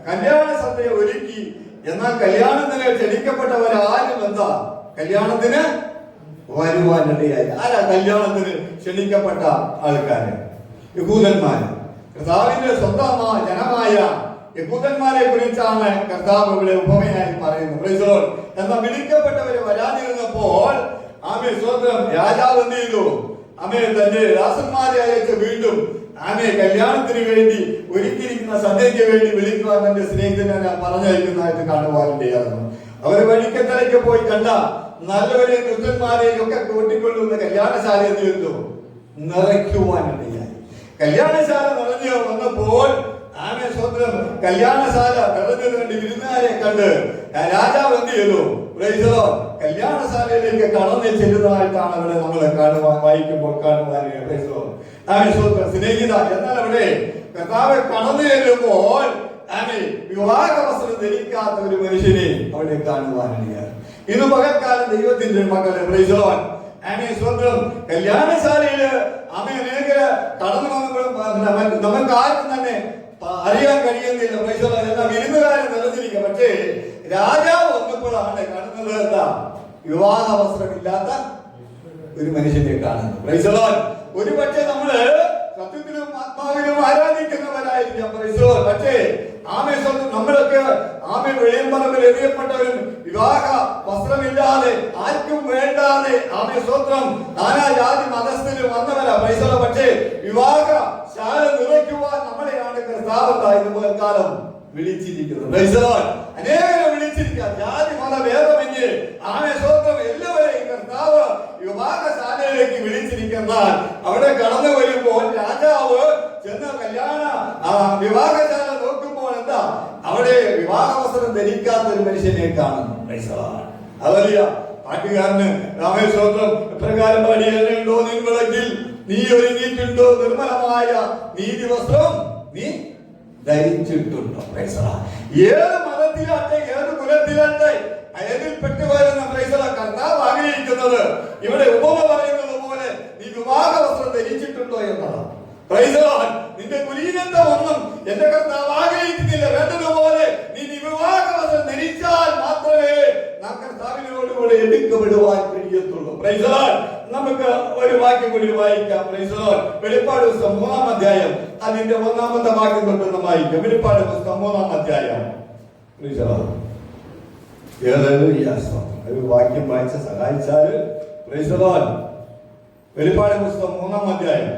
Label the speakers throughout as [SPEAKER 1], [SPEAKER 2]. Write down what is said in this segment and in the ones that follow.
[SPEAKER 1] കല്യാണ സദ്യ ഒരുക്കി. എന്നാൽ കല്യാണത്തിന് ക്ഷണിക്കപ്പെട്ടവരാരും എന്താ കല്യാണത്തിന് വരുവാനിടയായി. ആരാ കല്യാണത്തിന് ക്ഷണിക്കപ്പെട്ട ആൾക്കാര്? യഹൂദന്മാര്. കർത്താവിന്റെ സ്വന്തം ജനമായ യഹൂദന്മാരെ കുറിച്ചാണ് കർത്താവ് ഇവിടെ ഉപമയായി പറയുന്നത്. എന്നാൽ വിളിക്കപ്പെട്ടവര് വരാതിരുന്നപ്പോൾ സ്വന്തം രാജാവ് എന്ത് ചെയ്തു? തന്റെ ദാസന്മാരെ അയച്ച് വീണ്ടും കല്യാണത്തിന് വേണ്ടി ഒരുക്കിയിരിക്കുന്ന സദ്യയ്ക്ക് വേണ്ടി വിളിക്കുവാൻ തന്റെ സ്നേഹിതനെ പറഞ്ഞയക്കുന്നതായിട്ട് കാണുവാനിടയായിരുന്നു. അവര് വഴിക്കത്തലയ്ക്ക് പോയി കണ്ട നല്ലവരെയും ദുഷ്ടന്മാരെയും ഒക്കെ കൂട്ടിക്കൊള്ളുന്ന കല്യാണശാല എന്ത് ചെയ്തു? നിറയ്ക്കുവാനിടയായി. കല്യാണശാല നിറഞ്ഞു വന്നപ്പോൾ സ്വന്തം കല്യാണശാല നിറഞ്ഞത് കണ്ട് വിരുന്നുകാരെ കണ്ട് രാജാവ് എന്ത് ചെയ്തു? കല്യാണശാലയിലേക്ക് കടന്നു ചെല്ലുന്നതായിട്ടാണ് അവിടെ നമ്മൾ വായിക്കുമ്പോൾ കാണുവാൻ സ്നേഹിത. എന്നാൽ അവിടെ കർത്താവ് കടന്നു ചെല്ലുമ്പോൾ വിവാഹ വസ്ത്രം ധരിക്കാത്ത ഒരു മനുഷ്യനെ അവിടെ കാണുവാനിടയാണ്. ഇന്ന് പകൽക്കാലം ദൈവത്തിന്റെ മക്കളെ സ്വന്തം കല്യാണശാലയില് അനേക കടന്നു വന്നപ്പോഴും നമുക്ക് ആർക്കും തന്നെ അറിയാൻ കഴിയുന്നില്ല. എന്നാൽ വിരുന്നുകാരൻ നിറഞ്ഞിരിക്കുക. പക്ഷേ രാജാവ് വന്നപ്പോഴാണ് കാണുന്നത് എന്താ? വിവാഹ വസ്ത്രമില്ലാത്ത ഒരു മനുഷ്യനെ കാണുന്നത്. ഒരു പക്ഷേ നമ്മള് സത്യത്തിലും ആത്മാവിലും ആരാധിക്കുന്നവരായിരിക്കാം. പക്ഷേ നമ്മളൊക്കെ വെളിയമ്പറമ്പിൽ എറിയപ്പെട്ടവരും വിവാഹ വസ്ത്രമില്ലാതെ ആർക്കും വേണ്ടാതെ സ്വത്രം നാനാജാതി മതസ്ഥിൽ വന്നവരാ. പക്ഷേ വിവാഹ ശാല നിറയ്ക്കുവാൻ നമ്മളെയാണ് കർത്താവ് കാലം വിളിച്ചിരിക്കുന്നത്. അനേകം വിളിച്ചിരിക്കുക. ജാതി മത ഭേദമന്യേ സ്വത്രം എല്ലാവരെയും കർത്താവ് വിവാഹശാലയിലേക്ക് വിളിച്ചിരിക്കുന്നാൽ അവിടെ കടന്നു വരുമ്പോൾ രാജാവ് ചെന്ന വിവാഹശാല നോക്കുമ്പോൾ എന്താ? അവിടെ വിവാഹ വസ്ത്രം ധരിക്കാത്ത ഒരു മനുഷ്യനെ കാണുന്നു. പാട്ടുകാരന് രാമേശ്വരം എപ്രകാരം പാടിയുണ്ടോ? നിൻ വിളക്കിൽ നീ ഒരുങ്ങിയിട്ടുണ്ടോ? നിർമ്മലമായ നീതി വസ്ത്രം നീ ധരിച്ചിട്ടുണ്ടോ? ഏത് മതത്തിലാട്ടെ, ഏത് കുലത്തിലാട്ടെ, അതിൽപ്പെട്ടു വരുന്ന കർത്താവ് ആഗ്രഹിക്കുന്നത് ഇവിടെ ഉപമ പറയുന്നത് പോലെ നീ വിവാഹ വസ്ത്രം ധരിച്ചിട്ടുണ്ടോ എന്നതാണ്. നിന്റെ കുലീനത്വം ഒന്നും എന്റെ കർത്താവ് ആഗ്രഹിക്കുന്നില്ല. വേണ്ടതുപോലെ നീ വിവാഹ വസ്ത്രം ധരിച്ചാൽ മാത്രമേ നാം കർത്താവിനോടുകൂടെ എടുക്കപ്പെടുവാൻ കഴിയത്തുള്ളൂ. നമുക്ക് ഒരു വാക്യം കൂടി വായിക്കാം. വെളിപ്പാട് പുസ്തകം 3-ാം അധ്യായം അതിന്റെ 1-ാമത്തെ വാക്യം തൊട്ട് വായിക്കാം. വെളിപ്പാട് പുസ്തകം 3-ാം അധ്യായം. ഒരു വാക്യം വായിച്ച സഹായിച്ചാല് വെളിപ്പാട് പുസ്തകം 3-ാം അധ്യായം.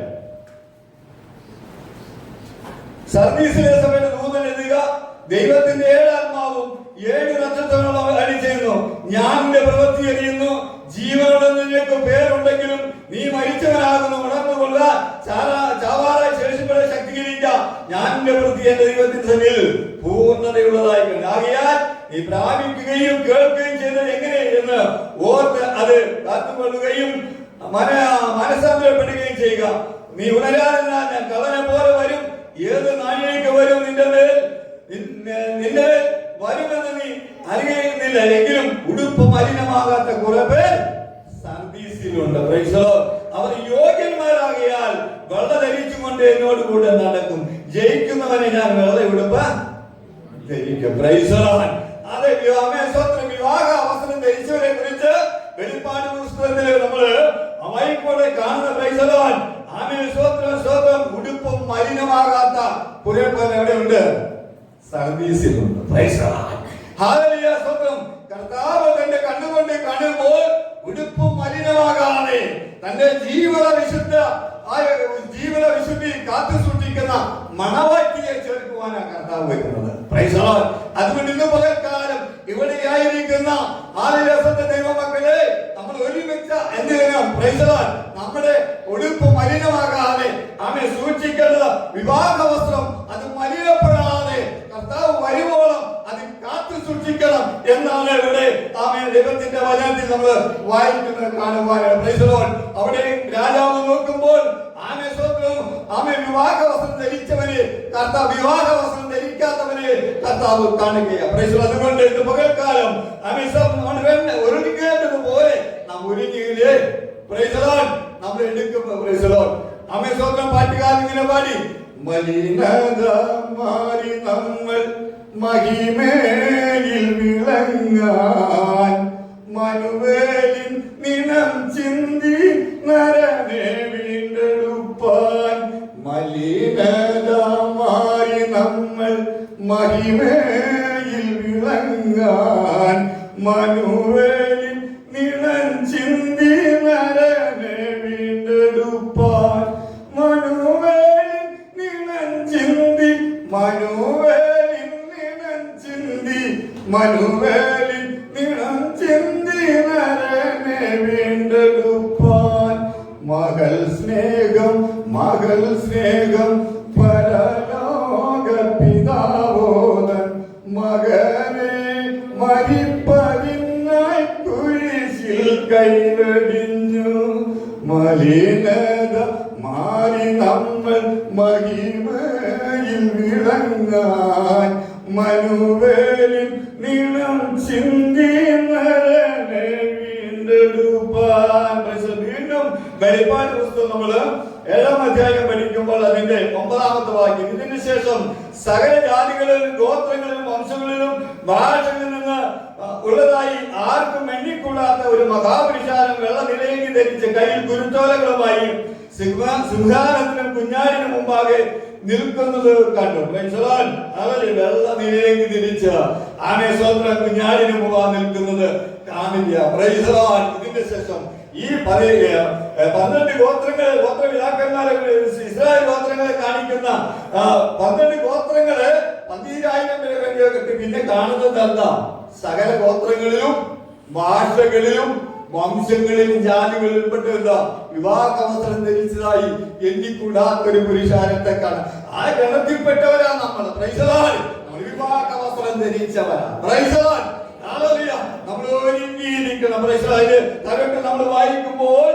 [SPEAKER 1] സർവീസിലെ സഭയുടെ ദൂതൻ എഴുതുക, ദൈവത്തിന്റെ 7 ആത്മാവും 7 നക്ഷത്രങ്ങളും അടിച്ചെയ്യുന്നു. ഞാൻ നിന്റെ പ്രവൃത്തി അറിയുന്നു. ജീവനോടെ നിനക്ക് പേരുണ്ടെങ്കിലും നീ മരിച്ചവനാകുന്നു. ഉണർന്നുകൊള്ളുക, ചാവാറായി ശേഷിപ്പെടെ ശക്തീകരിക്ക. ഞാൻ നിന്റെ പ്രവൃത്തി എന്റെ ദൈവത്തിന്റെ സഭയിൽ പൂർണ്ണതയുള്ളതായി കണ്ടു. ആകയാൽ നീ പ്രാപിക്കുകയും കേൾക്കുകയും ചെയ്തത് എങ്ങനെ എന്ന് ഓർത്ത് അത് കാത്തുകൊള്ളുകയും മനസ്സാന്തരപ്പെടുകയും ചെയ്യുക. നീ ഉണരാതെന്നാൽ ഞാൻ കള്ളനെ പോലെ വരും. ഏത് നാഴികയ്ക്ക് വരും നിന്റെ മേൽ വരുമെന്ന് നീ അറിയുന്നില്ല. എങ്കിലും ഉടുപ്പ് മലിനമാകാത്ത കുറെ പേർ സർവീസിലുണ്ട്. അവർ യോഗ്യന്മാരാകിയാൽ വെള്ള ധരിച്ചുകൊണ്ട് എന്നോട് കൂടെ നടക്കും. ജയിക്കുന്നവനെ ഞാൻ വെള്ള ഉടുപ്പ് ധരിക്കും. അതെ, വിവാഹ അവസരം ധരിച്ചവരെ കുറിച്ച് വെളിപ്പാട് പുസ്തകത്തിൽ നമ്മള് വായിക്കോടെ കാണുന്ന ഉടുപ്പും മലിനമാകാത്ത കുറെ പേർ എവിടെയുണ്ട്? സർവീസിലുണ്ട്. കർത്താവ് തന്റെ കണ്ണുകൊണ്ട് കാണുമ്പോൾ ഉടുപ്പും മലിനമാകാതെ തന്റെ ജീവിത വിശുദ്ധി കാത്തു സൂക്ഷിക്കുന്ന മണവാട്ടിയെ ചേർക്കുവാനാണ് കർത്താവ് വരുന്നത്. അതുകൊണ്ട് ഇന്ന് പകൽക്കാലം ഇവിടെ ആയിരിക്കുന്ന ദൈവമക്കളെ നമ്മൾ ഒരുമിച്ച് നമ്മുടെ ഉടുപ്പ് മലിനമാകാതെ സൂക്ഷിക്കേണ്ടത് വിവാഹ വസ്ത്രം അത് മലിനപ്പെടാതെ കർത്താവ് വരുവോളം അത് കാത്തു സൂക്ഷിക്കണം എന്നാണ് ഇവിടെ ദൈവത്തിന്റെ വചനത്തിൽ നമ്മൾ വായിക്കുന്നത് കാണുവാനാണ്. അവിടെ രാജാവ് നോക്കുമ്പോൾ വിവാഹ വസ്ത്രം ധരിച്ചവനെ കർത്താവ് വിവാഹ വസ്ത്രം ധരിക്കാത്തവനെ കർത്താവ് കാണുകയാണ്. അതുകൊണ്ട് ഇന്ന് പകൽക്കാലം ഒരുങ്ങേണ്ടതുപോലെ നാം ഒരുങ്ങിയില്ലേ? നമ്മൾ എടുക്കുമ്പോൾ പാട്ടുകാരൻ ഇങ്ങനെ പാടി മലിനത മാറി നമ്മൾ മഹിമേലിൽ വിളങ്ങാൻ മനുവേലിൻ നിണം ചിന്തി നരനെ വീണ്ടെടുപ്പാൻ. മലിനത മാറി നമ്മൾ മഹിമേയിൽ വിളങ്ങാൻ മനുവേലിൻ നിണം ചിന്തി നരനെ വീണ്ടെടുപ്പാൻ. മനുവേലിൻ നിണം ചിന്തി മനുവേലിൻ നിണം ചിന്തി മനുവേലിൻ നിണം ചിന്തി നരനെ വീണ്ടെടുപ്പാൻ. മകൾ സ്നേഹം പരലോക പിതാവോദൻ മകനെ മരിപ്പതിനായി കുരിശിൽ കൈവെടിഞ്ഞു. മലിനത മാറി നമ്മൾ മഹിമയിൽ വിളങ്ങാൻ മനുവേലിൻ നിണം ചിന്തി നരനെ വീണ്ടെടുപ്പാൻ. വീണ്ടും വെളിപ്പാട് പുസ്തകം നമ്മള് 7-ാം അധ്യായം പഠിക്കുമ്പോൾ അതിന്റെ 9-ാമത്തെ വാക്യം, ഇതിന് ശേഷം സകല ജാതികളിലും ഗോത്രങ്ങളിലും വംശങ്ങളിലും ഭാഷകളിൽ നിന്ന് ഉള്ളതായി ആർക്കും എണ്ണിക്കൂടാത്ത ഒരു മഹാപുരുഷാരം വെള്ള നിലയിൽ ധരിച്ച് കയ്യിൽ കുരുത്തോലകളുമായി സിംഹാസനത്തിനും കുഞ്ഞാടിനും മുമ്പാകെ നിൽക്കുന്നത് കണ്ടു. വെള്ള നിലയിലേക്ക് തിരിച്ച് ആമേ സ്വന്തം കുഞ്ഞാടിന് മുമ്പാകെ നിൽക്കുന്നത് കാണില്ല. ഇതിന്റെ ശേഷം ഈ 12 ഗോത്രപിതാക്കന്മാരെ ഇസ്രായേൽ ഗോത്രങ്ങളെ കാണിക്കുന്ന 12 ഗോത്രങ്ങള് 12,000 പേരെ കെട്ടി. പിന്നെ കാണുന്നത് എന്താ? സകല ഗോത്രങ്ങളിലും ഭാഷകളിലും വംശങ്ങളിലും ജാതികളിലും പെട്ട എന്താ വിവാഹവസ്ത്രം ധരിച്ചതായി എണ്ണിക്കൂടാത്തൊരു പുരുഷാരത്തെ കാണാം. ആ ഗണത്തിൽപ്പെട്ടവരാ നമ്മൾ. നമ്മൾ വിവാഹവസ്ത്രം ധരിച്ചവരാ. നമ്മൾ ഒരുങ്ങിയിരിക്കണം. തരട്ടെ നമ്മൾ വായിക്കുമ്പോൾ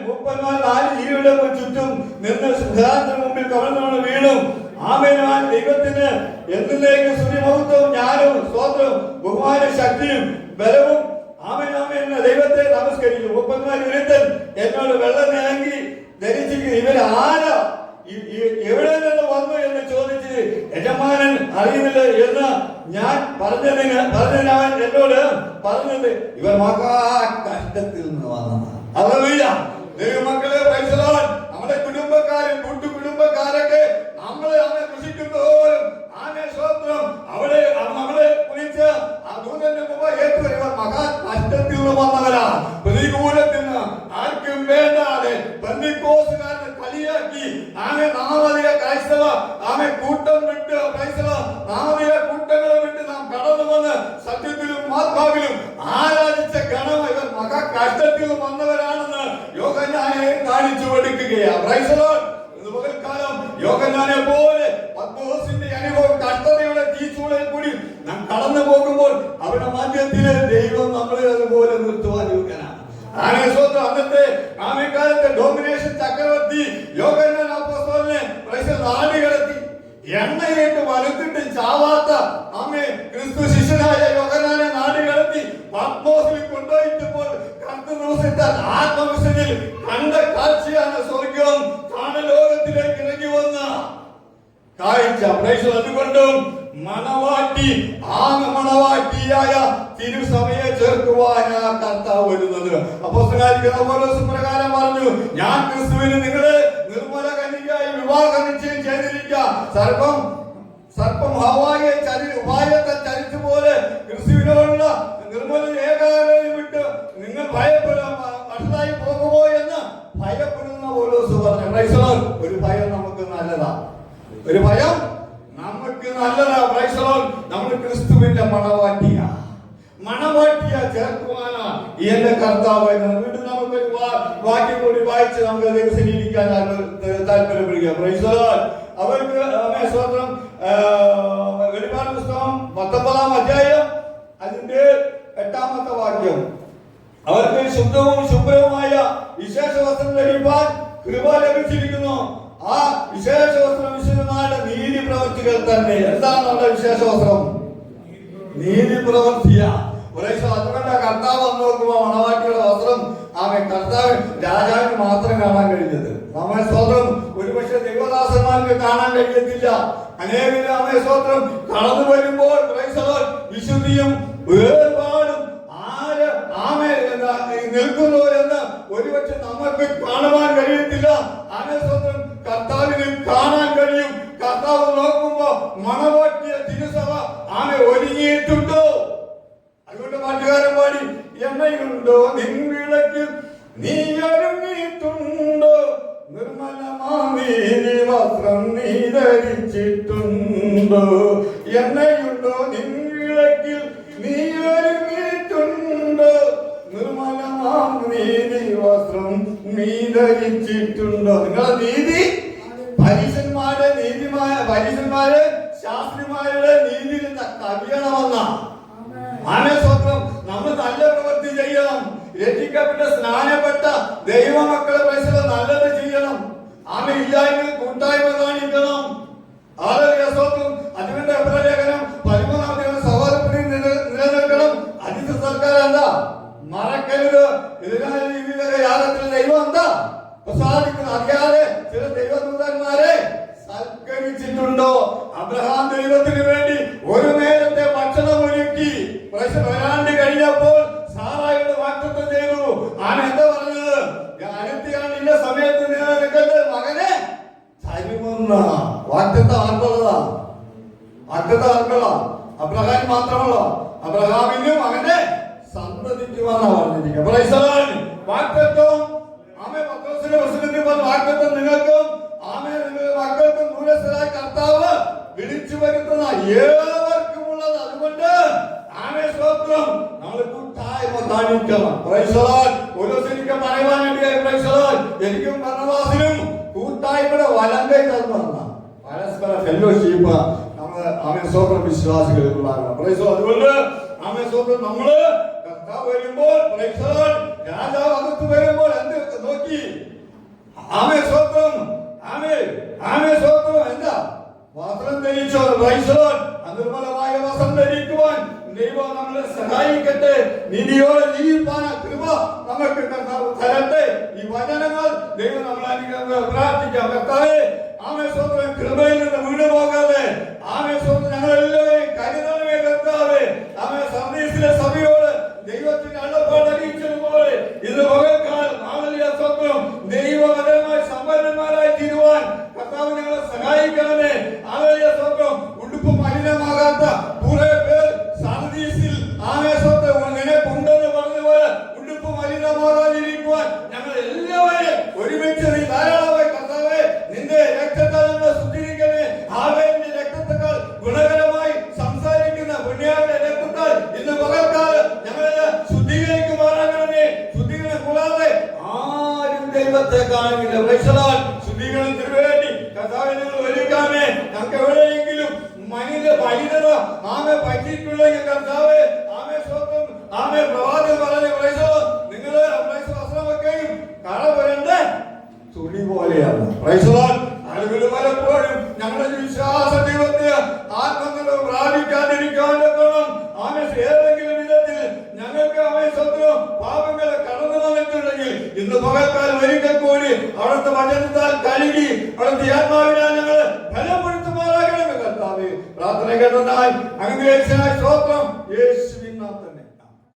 [SPEAKER 1] മൂപ്പന്മാർ 4 ജീവിയുടെ ചുറ്റും നിന്ന് സിദ്ധാന്തത്തിന് മുമ്പിൽ കവർന്നു വീണും ആമേൻ ദൈവത്തിന് എന്നേക്ക് സ്തുതിമഹത്വവും ജ്ഞാനവും സ്തോത്രവും ബഹുമാന ശക്തിയും ബലവും ആമേൻ എന്ന ദൈവത്തെ നമസ്കരിച്ചു. മൂപ്പന്മാർ ഒരുത്തൻ എന്നോട് വെള്ളം നിലങ്ങി ധരിച്ചിരിക്കുന്നു. ഇവരാരാ, എവിടെ നിന്ന് വന്നു എന്ന് ചോദിച്ച് യജമാനൻ അറിയുന്നില്ല എന്ന് ഞാൻ പറഞ്ഞതിന് അവൻ എന്നോട് പറഞ്ഞത് ഇവർ മഹാ കഷ്ടത്തിൽ നിന്ന് വന്നതാണ്. ഹല്ലേലൂയ. ദൈവമക്കളെ, നമ്മുടെ കുടുംബക്കാരും കൂട്ടുകുടുംബക്കാരൊക്കെ നമ്മളെ അങ്ങനെ കൃഷിക്കുന്തോറും അവിടെ നമ്മളെ കുറിച്ച് ദൂതന്റെ മുമ്പ് ഏറ്റുവരും. ഇവർ മഹാ കഷ്ടത്തിൽ നിന്ന് വന്നവരാ. പ്രതികൂലത്തിന് ആർക്കും വേണ്ടാതെ പെന്തക്കോസ്തുകാരെ കളിയാക്കി നാമധിക ക്രൈസ്തവ കൂട്ടം വിട്ട് നാമധിക കൂട്ടങ്ങളെ വിട്ട് നാം കടന്നു വന്ന് സത്യത്തിലും ആത്മാവിലും ആരാധിച്ച ഗണം ഇവർ മഹാ കഷ്ടത്തിൽ വന്നവരാണെന്ന് യോഹന്നാനെ കാണിച്ചു കൊടുക്കുകയാണ്. പകൽക്കാലം യോഹന്നാനെ പോലെ പത്മോസിന്റെ അനുഭവം കഷ്ടതയുടെ തീച്ചൂളയിൽ കൂടി നാം കടന്നു പോകുമ്പോൾ അവരുടെ മാധ്യത്തില് ദൈവം നമ്മളെ അതുപോലെ നിർത്തുവാൻ യോഗ്യനാണ്. അന്നത്തെ ആമേക്കാലത്തെ ഡോമിനേഷൻ ചക്രവർത്തി യോഹന്നാൻ അപ്പോസ്തലനെ നാട് കടത്തി എണ്ണയിട്ട് വലുത്തിട്ട് ചാവാത്ത ക്രിസ്തു ശിഷ്യനായ യോഹന്നാനെ നാട് കടത്തി പത്മോസിൽ കൊണ്ടുപോയിട്ടപ്പോൾ ആത്മവിശുദ്ധിയിൽ കണ്ട കാഴ്ചയാണ് സ്വർഗം കാനലോകത്തിലേക്ക് ഇറങ്ങി വന്ന കാഴ്ച. അതുകൊണ്ടും മണവാട്ടിയായ തിരുസഭയെ ചേർക്കുവാനാ കർത്താവ് വരുന്നത്. അപ്പോസ്തലനായ പൗലോസ് പ്രകാരം പറഞ്ഞു, ഞാൻ ക്രിസ്തുവിന് നിങ്ങളെ നിർമ്മല കന്യകയായി വിവാഹ നിശ്ചയം ചെയ്തിരിക്കുക. സർപ്പം ഹവ്വായെ ഉപായത്തെ ചരിച്ചു പോലെ ക്രിസ്തുവിനോടുള്ള നിർമ്മല ഏകാഗ്രത വിട്ട് നിങ്ങൾ ഭയപ്പെടായി പോകുമോ എന്ന് ഭയപ്പെടുന്ന പൗലോസ് പറഞ്ഞു. ഒരു ഭയം നമുക്ക് നല്ലതാ. ഒരു ഭയം നമുക്ക് നല്ലതാ. നമ്മൾ ക്രിസ്തുവിന്റെ മണവാട്ടിയാ ചേർക്കുവാനാ എന്റെ കർത്താവ്. വീണ്ടും നമുക്ക് വാക്യം കൂടി വായിച്ച് നമുക്ക് ദിവസീകരിക്കാൻ താല്പര്യപ്പെടുക. അവർക്ക് സ്വന്തം വെളിപ്പാട് പുസ്തകം 19-ാം അധ്യായം അതിന്റെ 8-ാമത്തെ വാക്യം, അവർക്ക് ശുദ്ധവും ശുഭ്രവുമായ വിശേഷ വസ്ത്രം ധരിപ്പാൻ കൃപ ലഭിച്ചിരിക്കുന്നു. ആ വിശേഷ വസ്ത്രം വിശുദ്ധമായ നീതി പ്രവൃത്തികൾ തന്നെ. എന്താണ് നമ്മുടെ വിശേഷ വസ്ത്രം? നീതി പ്രവൃത്തിയാ. അതുകൊണ്ട് കർത്താവ് വന്ന് നോക്കുമ്പോ മണവാട്ടിയുടെ വസ്ത്രം കർത്താവ് രാജാവിന് മാത്രം കാണാൻ കഴിഞ്ഞത്. നമ്മെ സ്വന്തം ഒരുപക്ഷെ ദൈവദാസന്മാർക്ക് കാണാൻ കഴിയത്തില്ല. അനേകം നമ്മെ സ്വന്തം കടന്നു വരുമ്പോൾ വിശുദ്ധിയും വേർപാടും ആര് ആമേ നിൽക്കുന്നു എന്ന് ഒരുപക്ഷെ നമുക്ക് കാണുവാൻ കഴിയത്തില്ല. ആമേ സ്വന്തം കർത്താവിന് കാണാൻ കഴിയും. കർത്താവ് നോക്കുമ്പോ മണവാട്ടിയ തിരുസഭ ആമേ ഒരുങ്ങിയിട്ടുണ്ടോ? അതുകൊണ്ട് പാട്ടുകാരൻ പാടി, എണ്ണയുണ്ടോ നിൻ വിളക്ക് നീ ഒരുങ്ങിയിട്ടുണ്ടോ, നിർമ്മലമാനീതി വസ്ത്രം നീ ധരിച്ചിട്ടുണ്ടോ, എണ്ണയുണ്ടോ നിൻ വിളക്കിൽ നീ ഒരുങ്ങിയിട്ടുണ്ടോ, നിർമ്മലമാനീതി വസ്ത്രം നീ ധരിച്ചിട്ടുണ്ടോ. നിങ്ങളുടെ നീതി പരീശന്മാരെ ശാസ്ത്രിമാരുടെ നീതിയിൽ കവിയണമെന്ന ആനസ്വത്രം നമ്മൾ നല്ല പ്രവൃത്തി ചെയ്യണം. രക്ഷിക്കപ്പെട്ട സ്നാനപ്പെട്ട ദൈവമക്കളെ പൈസ നല്ലത് ചെയ്യണം. ആമ ഇല്ലായ്മ കൂട്ടായ്മ കാണിക്കണം. സ്വത്രം അതിന്റെ ലേഖനം 13 സഹോദരപ്പണി നിലനിൽക്കണം. അതിഥ സർക്കാർ എന്താ മറക്കരുത്. ഇതിനൊക്കെ യാഗത്തിൽ ദൈവം എന്താ പ്രസാദിക്കുന്നു. അറിയാതെ ചില ദൈവദൂതന്മാരെ സൽക്കരിച്ചിട്ടുണ്ടോ? അബ്രഹാം ദൈവത്തിന് വേണ്ടി ഒരു നേരത്തെ ഭക്ഷണം ഒരുക്കി വരാണ്ട് കഴിഞ്ഞപ്പോൾ സാറായുടെ വാഗ്ദത്തം ചെയ്തു. ആന എന്താ പറഞ്ഞത്? അടുത്തയാണ്ടിന്റെ സമയത്ത് നിങ്ങളുടെ മകനെ തരുമെന്ന വാഗ്ദത്തം ആർക്കുള്ളതാ? വാഗ്ദത്തം ആർക്കുള്ള? അബ്രഹാം മാത്രമല്ല, അബ്രഹാമിനും മകനെ സന്തതിക്കുമെന്നാ പറഞ്ഞിരിക്കുക. വാഗ്ദത്തം ആമേ പത്രോസിന്റെ പ്രസംഗത്തിൽ പറഞ്ഞ വാഗ്ദത്തം നിങ്ങൾക്കും ആമേ മക്കൾക്കും ദൂരസ്ഥരായ കർത്താവ് വിളിച്ചു വരുത്തുന്ന ഏവർക്കും ഉള്ളത്. അതുകൊണ്ട് ആമേ സ്തോത്രം നമ്മൾ കൂട്ടായ്മ കാണിക്കണം. ഓരോ ശരിക്കും പറയുവാൻ വേണ്ടി എനിക്കും ഭരണവാസിനും കൂട്ടായ്മയുടെ വലങ്കൈ തന്ന പരസ്പര ഫെലോഷിപ്പ് നമ്മൾ ആമേ സ്തോത്രം വിശ്വാസികൾക്കുള്ളതാണ്. അതുകൊണ്ട് ആമേ സ്തോത്രം നമ്മള് കർത്താവ് വരുമ്പോൾ രാജാവ് അകത്ത് വരുമ്പോൾ എന്ത് നോക്കി? ആമേ സ്തോത്രം ആമേ സ്തോത്രം എന്താ വസ്ത്രം ധരിച്ചോ? നിർമ്മലമായ വസ്ത്രം ധരിക്കുവാൻ ദൈവം നമ്മളെ സഹായിക്കട്ടെ. നീതിയോടെ ജീവിപ്പാൻ കൃപ നമുക്ക് കർത്താവ് തരട്ടെ. ഈ വചനങ്ങൾ ദൈവം നമ്മളെ പ്രാർത്ഥിക്കാം. കർത്താവേ ആമേ സ്തോത്രം കൃപയിൽ നിന്ന് വീണു പോകാതെ ആമേ സ്തോത്രം ഞങ്ങളെല്ലാവരെയും കരുതണമേ കർത്താവേ. ആമേ സർവീസിലെ സഭയോട് ദൈവത്തിന്റെ അള്ളപ്പാട് അറിയിച്ചതുപോലെ ഇത് പകൽക്കാലം ആമേലിയ സ്തോത്രം ദൈവപരമായി സമ്പന്നന്മാരായി തീരുവാൻ കർത്താവ് ഞങ്ങളെ സഹായിക്കണമേ. ആമേലിയ സ്തോത്രം ഉടുപ്പ് മലിനമാകാത്ത കുറെ പേർ സർവീസിൽ ആമേ സ്തോത്രം നിനക്കുണ്ടെന്ന് പറഞ്ഞുപോലെ ഉടുപ്പ് മലിനമാകാതിരിക്കുവാൻ ഞങ്ങൾ എല്ലാവരെയും ഒരുമിച്ച് നീ ധാരാളമായി കർത്താവേ നിന്റെ രക്തത്താൽ ഞങ്ങളെ ശുദ്ധീകരിക്കണേ. ആവേലിന്റെ രക്തത്തെക്കാൾ ഗുണകരമായി സംസാരിക്കുന്ന പുണ്യാവിന്റെ രക്തത്താൽ ഇന്ന് പകൽക്കാലം ഞങ്ങളെ ശുദ്ധീകരിക്കുമാറാകണമേ. ശുദ്ധീകരണം കൂടാതെ ആരും ദൈവത്തെ കാണില്ല. ശുദ്ധീകരണത്തിന് വേണ്ടി കർത്താവേ ഞങ്ങൾ ഒരുക്കാമേ. ഞങ്ങൾക്ക് എവിടെയെങ്കിലും മലിനത ആമെ പറ്റിയിട്ടുണ്ടെങ്കിൽ കർത്താവേ ആമേ സ്വന്തം ആമേ പ്രവാചകൻ പറഞ്ഞ നിങ്ങള് വസ്ത്രമൊക്കെയും കറ വരണ്ടേ തുണി പോലെയാണ്. പലപ്പോഴും ഞങ്ങളുടെ വിശ്വാസ ദൈവത്തെ ആത്മനിർഭരം പ്രാപിക്കാതിരിക്കാനും ആമേ ഏതെങ്കിലും വിധത്തിൽ ഞങ്ങൾക്ക് ആമേ സ്വന്തം പാപങ്ങളെ കടന്നു വന്നിട്ടുണ്ടെങ്കിൽ ഇന്ന് പകൽക്കാലം ഒരിക്കൽ കൂടി അവിടുത്തെ വചനത്താൽ കഴുകി അവിടുത്തെ ആത്മാവിനാൽ ഞങ്ങൾ ബലപ്പെടുത്തുമാറാകണമേ കർത്താവേ. പ്രാർത്ഥന കേട്ടതായി അനുഗ്രഹിച്ചതായി സ്തോത്രം. യേശു